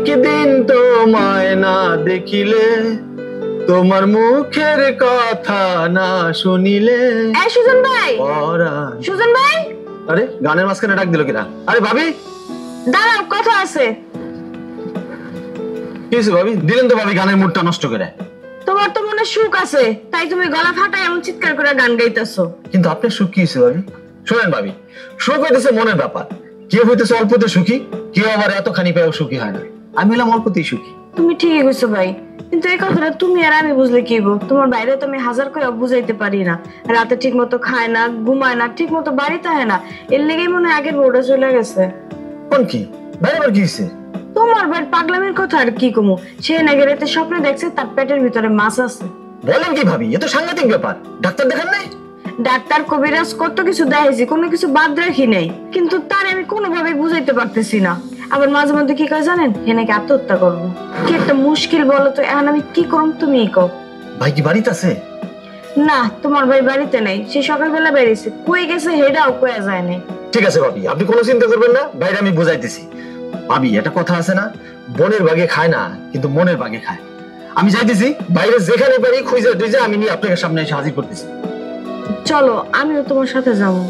একদিন তোমায় না দেখিলে, তোমার মুখের কথা না শুনিলে। সুজন ভাই, সুজন ভাই। আরে গানের মাঝখানে ডাক দিল কিনা? আরে ভাবি দাঁড়াও, কথা আছে। কি হয়েছে ভাবি? দিলেন তো ভাবি গানের মুডটা নষ্ট করে। তোমার তো মনে সুখ আছে, তাই তুমি গলা ফাটায় এমন চিৎকার করে গান গাইতেছো। কিন্তু আপনার সুখ কি হয়েছে ভাবি? শোনেন ভাবি, সুখ হইতেছে মনের ব্যাপার। কেউ হইতেছে অল্পতে সুখী, কেউ আবার এতখানি পেয়েও সুখী হয় না। আমি হলাম অল্পতেই সুখী। তুমি ঠিকই কইছো ভাই, কিন্তু এই কথাটা তুমি আর আমি বুঝলে কি হইব? তোমার বাইরে তো আমি হাজার করে বুঝাইতে পারি না। রাতে ঠিক মতো খায় না, ঘুমায় না, ঠিক মতো বাড়িতে হয় না। এর লেগেই মনে হয় আগের বউটা চলে গেছে। কোন কি বাইরে আবার কি হয়েছে? তোমার ভাই পাগলামের কথা আর কি কমু। সে নাকি রাতে স্বপ্নে দেখছে তার পেটের ভিতরে মাছ আছে। বলেন কি ভাবি? এ তো সাংঘাতিক ব্যাপার। ডাক্তার দেখান নাই? ডাক্তার কবিরাজ কত কিছু দেখাইছি, কোনো কিছু বাদ রাখি নাই, কিন্তু তার আমি কোনোভাবে বুঝাইতে পারতেছি না। আবার মাঝে মধ্যে কি কয় জানেন? হে নাকি আত্মহত্যা করবো। কি একটা মুশকিল বলো তো, এখন আমি কি করব তুমিই কও। ভাই কি বাড়িতে আছে? না, তোমার ভাই বাড়িতে নাই, সে সকালবেলা বেরিয়েছে। কই গেছে হেডাও কয়া যায় নাই। ঠিক আছে ভাবি, আপনি কোনো চিন্তা করবেন না, বাইরে আমি বুঝাইতেছি। ভাবি একটা কথা আছে না, বনের বাগে খায় না কিন্তু মনের বাগে খায়। আমি যাইতেছি বাইরে, যেখানে পারি খুঁজে টুইজে আমি নিয়ে আপনাকে সামনে এসে হাজির করতেছি। চলো, আমিও তোমার সাথে যাবো।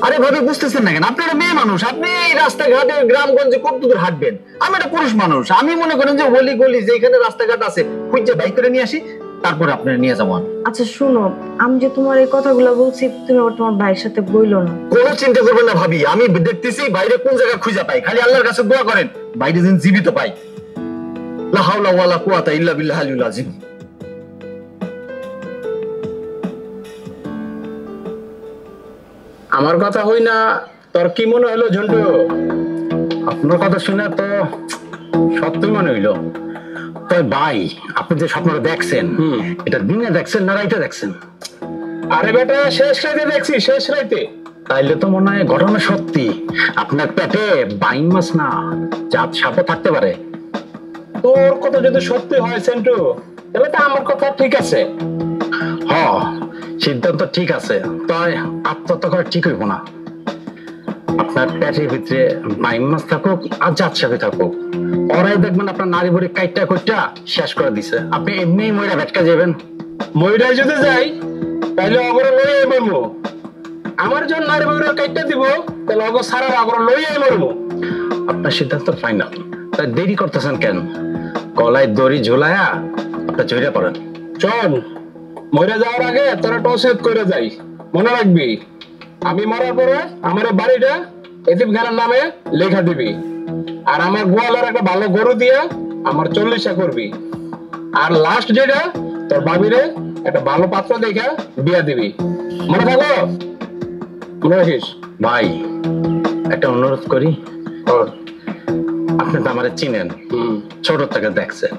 আরে ভাবি বুঝতেছেন না কেন? আপনি একটা মেয়ে মানুষ, আপনি এই রাস্তাঘাটে গ্রামগঞ্জে কত দূর হাঁটবেন? আমি একটা পুরুষ মানুষ, আমি মনে করেন যে গলি গলি যেখানে রাস্তাঘাট আছে খুঁজে বাইক করে নিয়ে আসি, তারপরে আপনারা নিয়ে যাবো আমি। আচ্ছা শুনো, আমি যে তোমার এই কথাগুলো বলছি, তুমি আবার তোমার ভাইয়ের সাথে বইলো না। কোনো চিন্তা করবেন না ভাবি, আমি দেখতেছি বাইরে কোন জায়গা খুঁজে পাই। খালি আল্লাহর কাছে দোয়া করেন বাইরে যেন জীবিত পাই। লা হাওলা ওয়ালা কুওয়াতা ইল্লা বিল্লাহিল আযীম। আমার কথা হই না, তোর কি মনে হলো ঝন্টু? আপনার কথা শুনে তো সত্যি মনে হইলো। তাই ভাই, আপনি যে স্বপ্নটা দেখছেন, এটা দিনে দেখছেন না রাইতে দেখছেন? আরে বেটা, শেষ রাইতে দেখছি, শেষ রাইতে। তাইলে তো মনে হয় ঘটনা সত্যি। আপনার পেটে বাইন মাছ না, জাত সাপও থাকতে পারে। তোর কথা যদি সত্যি হয় সেন্টু, তাহলে তো আমার কথা ঠিক আছে। হ, সিদ্ধান্ত ঠিক আছে, তাই আত্মহত্যা করা ঠিক হইব না। আপনার পেটের ভিতরে বাইন মাছ থাকুক আর জাত সাপে থাকুক, ওরাই দেখবেন আপনার নারী বুড়ি কাইটা কইটা শেষ করে দিছে। আপনি এমনি ময়রা ভেটকা যাবেন। ময়রাই যদি যাই তাহলে অগর লইয়াই মরবো। আমার জন্য নারী বউরা কাইটা দিব, তাহলে অগর সারা অগর লইয়াই মরবো। আপনার সিদ্ধান্ত ফাইনাল, তাই দেরি করতেছেন কেন? গলায় দড়ি ঝুলায়া আপনার চইরা পড়েন। চল, মরে যাওয়ার আগে তোরা টসেট করে যাই। মনে রাখবি, আমি মরার পরে আমার বাড়িটা এতিমখানার নামে লেখা দিবি, আর আমার গোয়ালের একটা ভালো গরু দিয়ে আমার 40টা করবি, আর লাস্ট যেটা তোর ভাবিরে একটা ভালো পাত্র দেখা বিয়া দিবি। মনে থাকো? মনে রাখিস ভাই, একটা অনুরোধ করি। আপনি তো আমারে চিনেন, ছোট থেকে দেখছেন।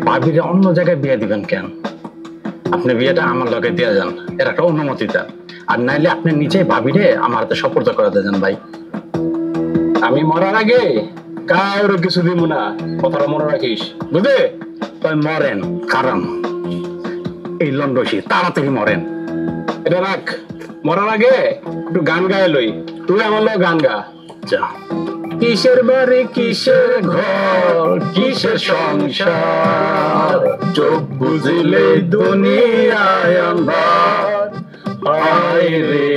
ভাবিরে অন্য জায়গায় বিয়ে দিবেন কেন? আপনি বিয়েটা আমার লগে দিয়ে যান, এর একটা অনুমতি দেন। আর নাইলে আপনি নিজেই ভাবিরে আমার হাতে সুপর্দ করে দেন ভাই। আমি মরার আগে কারো কিছু দিব না, কথাটা মনে রাখিস, বুঝলে? তাই মরেন, কারণ এই লন্ডসি তাড়াতাড়ি মরেন। এটা রাখ, মরার আগে একটু গান গায়ে লই। তুই আমার লোক গান গা। যা। কিসের বাড়ি কিসের ঘর কিসের সংসার, চোখ বুঝলে দুনিয়ায় আন্ধার। হায় রে,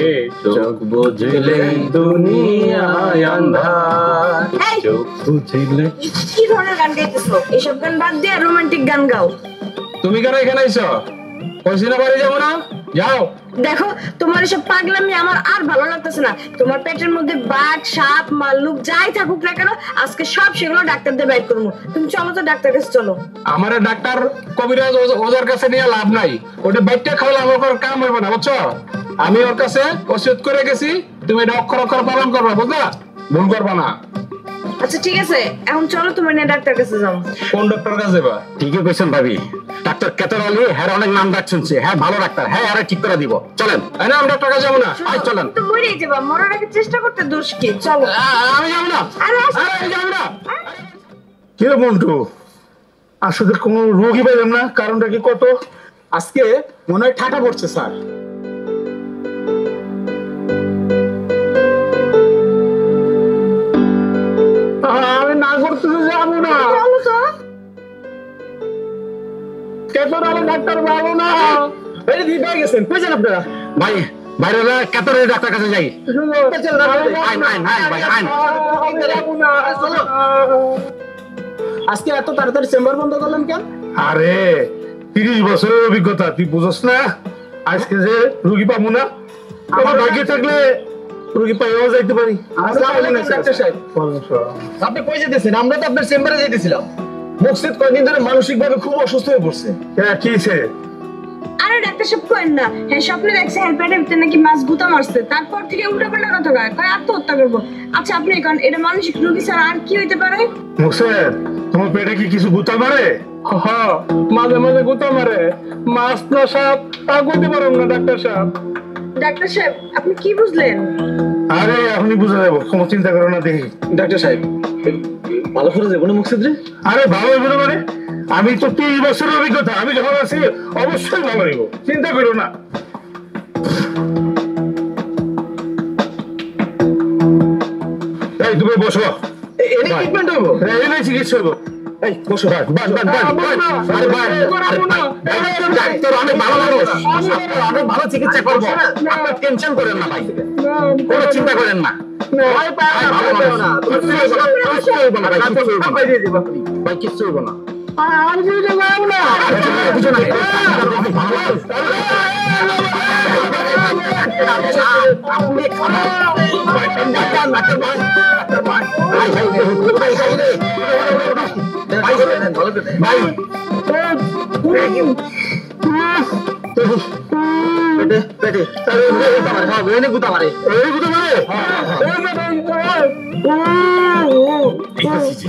চোখ বুঝলে দুনিয়ায় আন্ধার। চোখ বুঝলে। কি ধরনের গান গাইতেছো? এসব গান বাদ দিয়ে রোমান্টিক গান গাও। তুমি কেন এখানে আইছো? কইছিনা বাড়ি যাবো না? যাও। দেখো, তোমার এসব পাগলামি আমার আর ভালো লাগতেছে না। তোমার পেটের মধ্যে বাঘ সাপ মাল্লুক যাই থাকুক না কেন, আজকে সব সেগুলো ডাক্তার দিয়ে বাইর করবো। তুমি চলো তো ডাক্তার কাছে চলো। আমার ডাক্তার কবিরাজ ওজার কাছে নিয়ে লাভ নাই, ওটা বাইকটা খাওয়ালে আমার কোনো কাম হইব না, বুঝছো? আমি ওর কাছে ওষুধ করে গেছি, তুমি এটা অক্ষর অক্ষর পালন করবা, বুঝলা? ভুল করবা না। আচ্ছা ঠিক আছে, এখন চলো তোমার নিয়ে ডাক্তার কাছে যাও। কোন ডাক্তার কাছে যাবা? ঠিকই কইছেন ভাবি, ডাক্তার কেতর আলী, হ্যাঁ অনেক নাম ডাক শুনছে, হ্যাঁ ভালো ডাক্তার, হ্যাঁ আরে ঠিক করে দিব। চলেন। না, আমরা ডাক্তার কাছে যাবো না। আই চলেন। তো মরেই যাবা, মরার আগে চেষ্টা করতে দোষ কি? চলো। আমি যাবো না। আরে আমি যাবো না। কি রে মন্টু, আসলে কোনো রোগী পাইলাম না, কারণটা কি কত? আজকে মনে হয় ঠাটা পড়ছে স্যার। আমি না করতে যাবো না। কেতরালে ডাক্তার পাবো না। এই যে পেয়ে গেছেন, কই যান আপনারা? ভাই বাইরে কাতারের ডাক্তার কাছে যাই। চল না, আইন আইন আইন ভাই আইন। চলো। আজকে এত তাড়াতাড়ি চেম্বার বন্ধ করলেন কেন? আরে 30 বছরের অভিজ্ঞতা, তুই বুঝছ না? আজকে যে রুগী পাবো না, আমার ভাগ্যে থাকলে রুগী পাইও যাইতে পারি। আসসালামু আলাইকুম ডাক্তার সাহেব। আপনি কই যেতেছেন? আমরা তো আপনার চেম্বারে যাইতেছিলাম। মুকসিদ কয়েকদিন ধরে মানসিক ভাবে খুব অসুস্থ হয়ে পড়ছে। হ্যাঁ কি হয়েছে? আরে ডাক্তার সব করেন না, হ্যাঁ স্বপ্নে দেখছে হেলপ্যাডের ভিতরে নাকি মাছ গুতা মারছে, তারপর থেকে উল্টাপাল্টা কথা কয় আত্মহত্যা করবো। আচ্ছা আপনি কারণ এটা মানসিক রোগী ছাড়া আর কি হইতে পারে? মুকসেদ, তোমার পেটে কি কিছু গুতা মারে? হ্যাঁ, মাঝে মাঝে গুতা মারে। মাছ না সাপ তা করতে পারব না ডাক্তার সাহেব। ডাক্তার সাহেব আপনি কি বুঝলেন? আরে এখনই বুঝা যাবো, কোনো চিন্তা করো না। দেখি ডাক্তার সাহেব, ভালো করে যাবো না মুকসিদ রে? আরে ভালো হইব না মানে? আমি তো 30 বছরের অভিজ্ঞতা, আমি যখন আছি অবশ্যই ভালো হইব, চিন্তা করো না। এই তুমি বসো। এনে ট্রিটমেন্ট হইব? এই চিকিৎসা হইব। এই বসো। বাস বাস বাস বাস। আরে বাস। ডাক্তার অনেক ভালো মানুষ, অনেক ভালো চিকিৎসা করবো, আপনি টেনশন করেন না ভাই, কোনো চিন্তা করেন না। ভয় পাও না, ভয় পাও না। তুমি কিচ্ছু হইব না ভাই, কিচ্ছু হইব না। সবাই দিয়ে দেব আপনি। ভাই কিচ্ছু হইব না। আর বুঝে পাও না। বুঝো না, আপনি ভালো করে দেন। ভাই পেটে পেটে তারে গুতা মারে। এই গুতা মারে?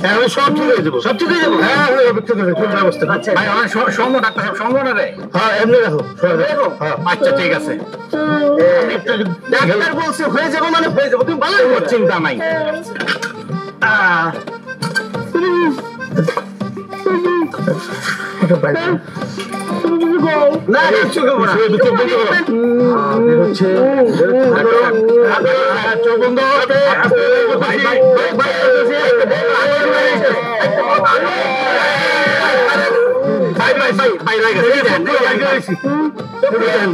হ্যাঁ, ওই সব ঠিক হয়ে যাবো। সব ঠিক হয়ে যাবো? হ্যাঁ, ওই অপেক্ষা করে কোন ব্যবস্থা? আচ্ছা ভাই অনেক সম্ভব, ডাক্তার সাহেব সম্ভব না রে। হ্যাঁ, এমনি রাখো, সরে যাও। হ্যাঁ, আচ্ছা ঠিক আছে, ডাক্তার বলছে হয়ে যাবো মানে হয়ে যাবো, তুমি ভালো কোনো চিন্তা নাই। না কিচ্ছু করবো না। চোখ বন্ধ করো। হচ্ছে চোখ বন্ধ হবে। ভাই ভাই ভাই ভাই ভাই ভাই ভাই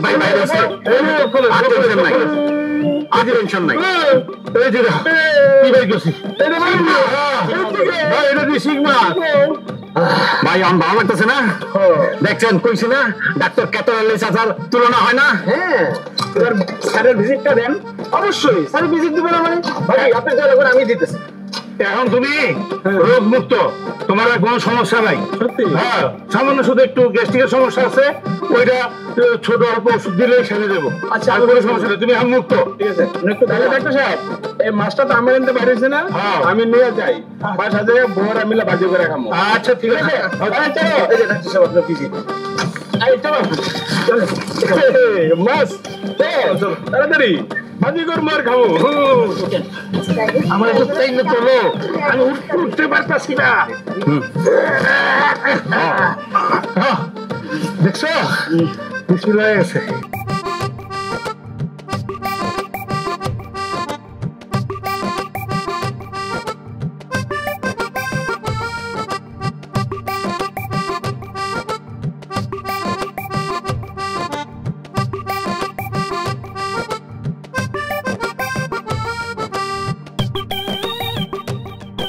ভাই ভাই আর টেনশন নাই, আর টেনশন নাই। এই যে কি ভাই গেছি? ভাই এটা দিয়ে শিখবা। ভাই আমার ভালো লাগতেছে না? দেখছেন কইছি না ডাক্তার কেতরালি চাচার তুলনা হয় না। হ্যাঁ, এবার স্যারের ভিজিটটা দেন। অবশ্যই স্যার ভিজিট দিবেন মানে ভাই আপনি যা লাগবে আমি দিতেছি। এখন তুমি রোগ মুক্ত, তোমার আর কোনো সমস্যা নাই। সত্যি? হ্যাঁ, সামান্য শুধু একটু গ্যাস্ট্রিকের সমস্যা আছে, ওইটা ছোট অল্প ওষুধ দিলে সেরে দেবো। আচ্ছা, আর কোনো সমস্যা নেই, তুমি এখন মুক্ত। ঠিক আছে, একটু তাহলে ডাক্তার সাহেব এই মাছটা তো আমার এনতে বাইরেছে না, হ্যাঁ। আমি নিয়ে যাই বাসা থেকে বউরা মিলে বাজি করে খামো। আচ্ছা ঠিক আছে। চলো এই যে ডাক্তার সাহেব আপনার ভিজিট। এই চলো মাছ চলো তাড়াতাড়ি বাজি করে মার খাবো। আমার একটু চাই না তোলো, আমি উঠতে পারতাছি না। দেখছো বিসমিল্লাহ হয়ে গেছে।